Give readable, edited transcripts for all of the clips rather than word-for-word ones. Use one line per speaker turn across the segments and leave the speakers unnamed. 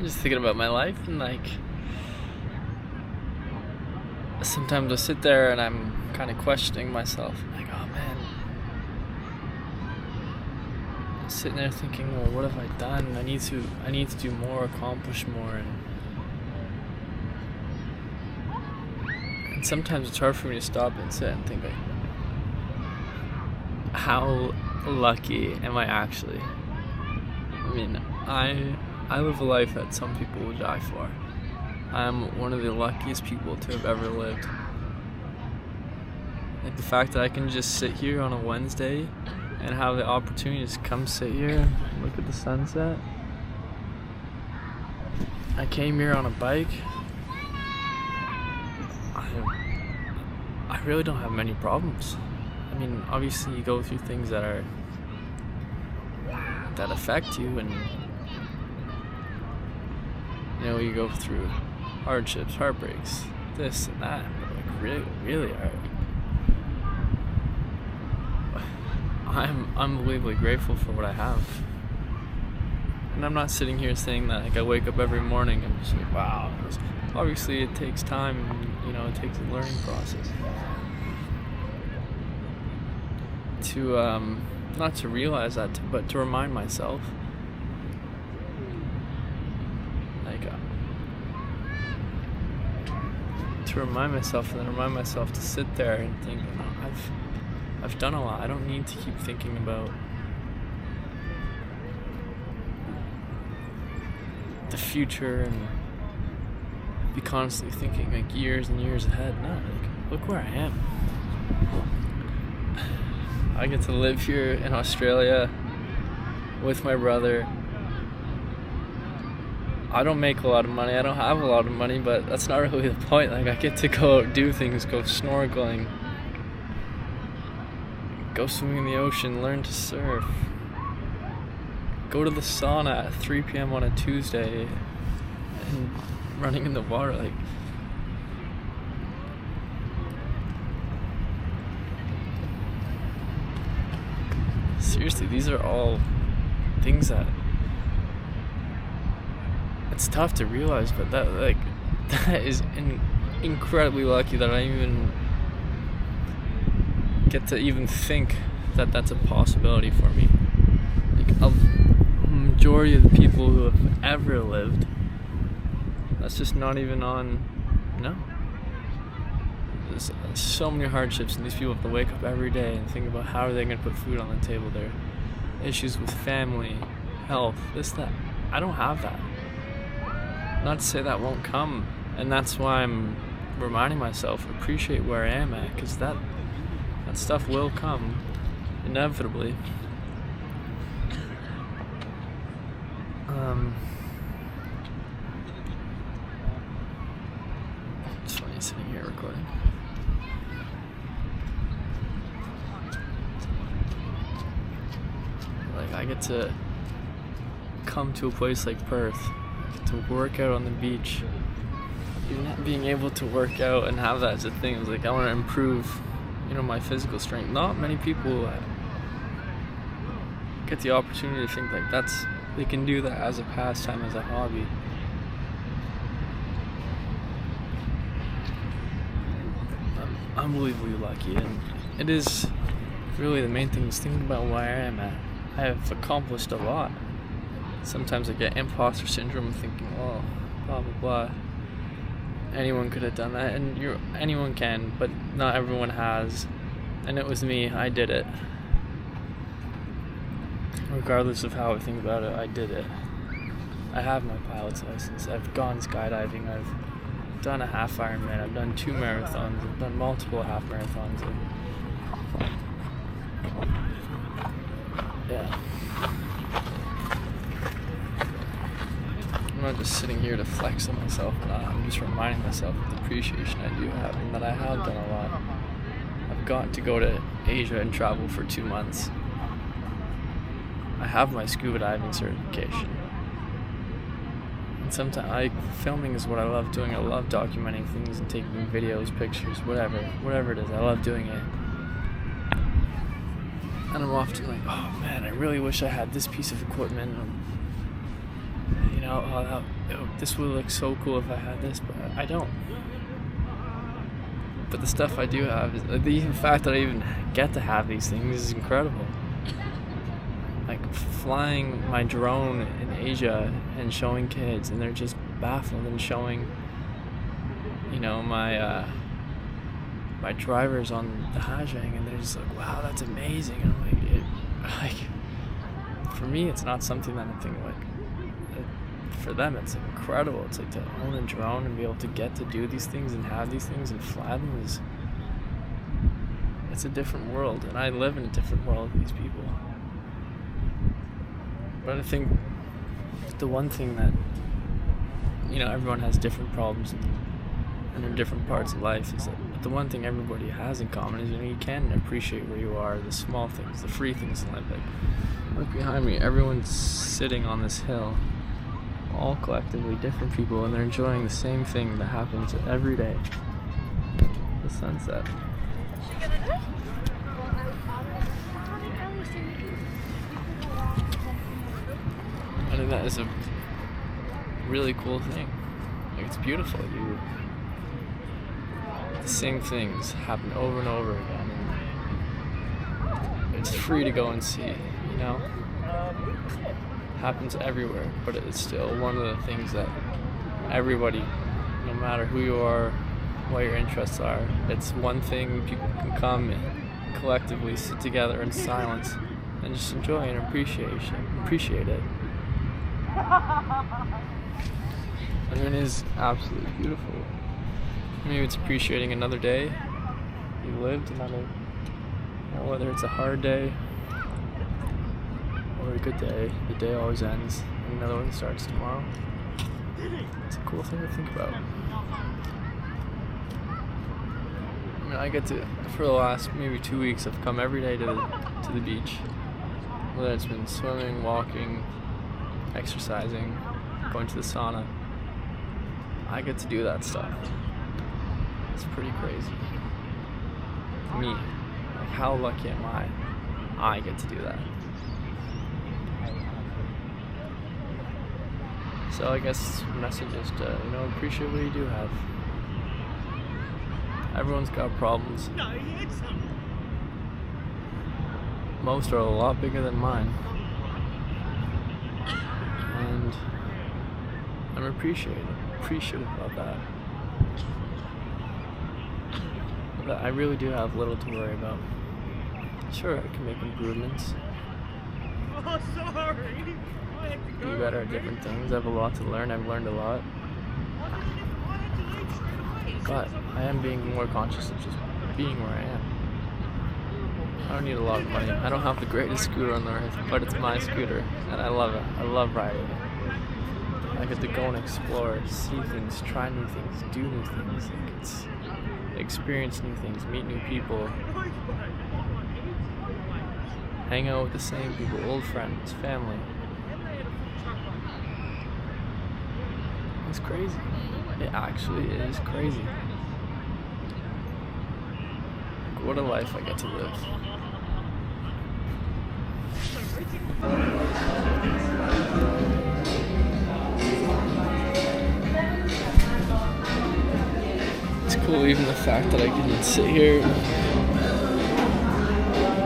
just thinking about my life, and like sometimes I sit there and I'm kind of questioning myself. I'm like, oh man, I'm sitting there thinking, well, what have I done? I need to do more, accomplish more, and sometimes it's hard for me to stop and sit and think like, how lucky am I actually? I mean, I live a life that some people would die for. I'm one of the luckiest people to have ever lived. Like the fact that I can just sit here on a Wednesday and have the opportunity to come sit here and look at the sunset. I came here on a bike. I really don't have many problems. I mean, obviously you go through things that affect you, and you know, you go through hardships, heartbreaks, this and that, but like really I'm unbelievably grateful for what I have. And I'm not sitting here saying that like I wake up every morning and just like, wow. Obviously it takes time, and, you know, it takes a learning process to not to realize that, but to remind myself, like to remind myself, and then remind myself to sit there and think, you know, I've done a lot. I don't need to keep thinking about the future and be constantly thinking like years and years ahead. No, like, look where I am. I get to live here in Australia with my brother. I don't make a lot of money. I don't have a lot of money, but that's not really the point. Like, I get to go do things, go snorkeling, go swimming in the ocean, learn to surf, go to the sauna at 3 p.m. on a Tuesday and running in the water. Like, seriously, these are all things that it's tough to realize, but that is incredibly lucky that I even get to even think that that's a possibility for me. Like, a majority of the people who have ever lived, that's just not even on. No, there's so many hardships, and these people have to wake up every day and think about how are they going to put food on the table. Their issues with family, health, this, that. I don't have that. Not to say that won't come, and that's why I'm reminding myself, appreciate where I am at, because that stuff will come inevitably. It's funny sitting here recording. Like, I get to come to a place like Perth, I get to work out on the beach. Even being able to work out and have that as a thing, I was like, I want to improve, you know, my physical strength. Not many people get the opportunity to think like they can do that as a pastime, as a hobby. I'm unbelievably lucky, and it is really the main thing is thinking about where I am at. I have accomplished a lot. Sometimes I get imposter syndrome thinking, oh, blah blah blah. Anyone could have done that, and anyone can, but not everyone has. And it was me. I did it. Regardless of how I think about it, I did it. I have my pilot's license. I've gone skydiving. I've done a half Ironman. I've done 2 marathons. I've done multiple half marathons. Yeah. I'm not just sitting here to flex on myself, but I'm just reminding myself of the appreciation I do have, and that I have done a lot. I've got to go to Asia and travel for 2 months. I have my scuba diving certification. And sometimes filming is what I love doing. I love documenting things and taking videos, pictures, whatever it is. I love doing it. And I'm often like, oh man, I really wish I had this piece of equipment. this would look so cool if I had this, but I don't. But the stuff I do have, the fact that I even get to have these things is incredible. Like flying my drone in Asia and showing kids, and they're just baffled, and showing, my drivers on the Hajang, and they're just like, wow, that's amazing. And I'm like, for me, it's not something that I'm thinking like. For them, it's incredible. It's like to own a drone and be able to get to do these things and have these things and fly them it's a different world, and I live in a different world with these people. But I think the one thing that, everyone has different problems and in different parts of life is that the one thing everybody has in common is, you can appreciate where you are, the small things, the free things in life. Like, look behind me, everyone's sitting on this hill, all collectively different people, and they're enjoying the same thing that happens every day, the sunset. I think that is a really cool thing. Like, it's beautiful. The same things happen over and over again, and it's free to go and see, happens everywhere, but it's still one of the things that everybody, no matter who you are, what your interests are, it's one thing people can come and collectively sit together in silence and just enjoy and appreciate it. And it is absolutely beautiful. Maybe it's appreciating another day you lived, whether it's a hard day or a good day. The day always ends and another one starts tomorrow. It's a cool thing to think about. I get to, for the last maybe 2 weeks, I've come every day to the beach. Whether it's been swimming, walking, exercising, going to the sauna. I get to do that stuff. It's pretty crazy. Me. Like, how lucky am I? I get to do that. So I guess the message is to, appreciate what you do have. Everyone's got problems. Most are a lot bigger than mine. And I'm appreciative about that. But I really do have little to worry about. Sure, I can make improvements.
Oh, sorry.
Be better at different things. I have a lot to learn. I've learned a lot. But I am being more conscious of just being where I am. I don't need a lot of money. I don't have the greatest scooter on the earth, but it's my scooter, and I love it. I love riding it. I get to go and explore, see things, try new things, do new things. It's experience new things, meet new people, hang out with the same people, old friends, family. It's crazy. It actually is crazy. What a life I get to live. It's cool, even the fact that I can sit here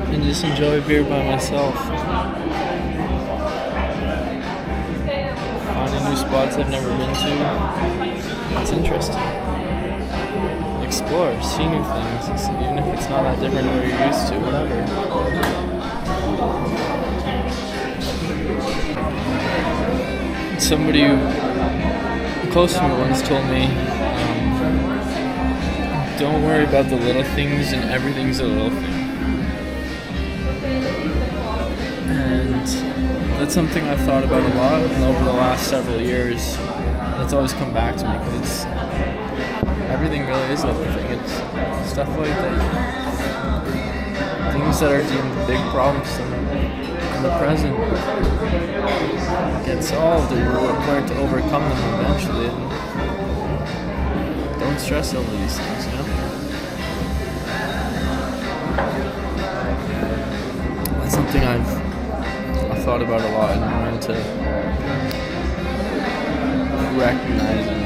and just enjoy a beer by myself. Finding new spots I've never been to. It's interesting. Explore, see new things, even if it's not that different than what you're used to, whatever. Somebody close to me once told me, don't worry about the little things, and everything's a little thing. And that's something I've thought about a lot over the last several years. It's always come back to me because everything really is a little thing. It's stuff like that. Things that are deemed big problems in the present get solved, and we're required to overcome them eventually. And don't stress over these things, That's something I've thought about a lot, and I'm learning to
recognizing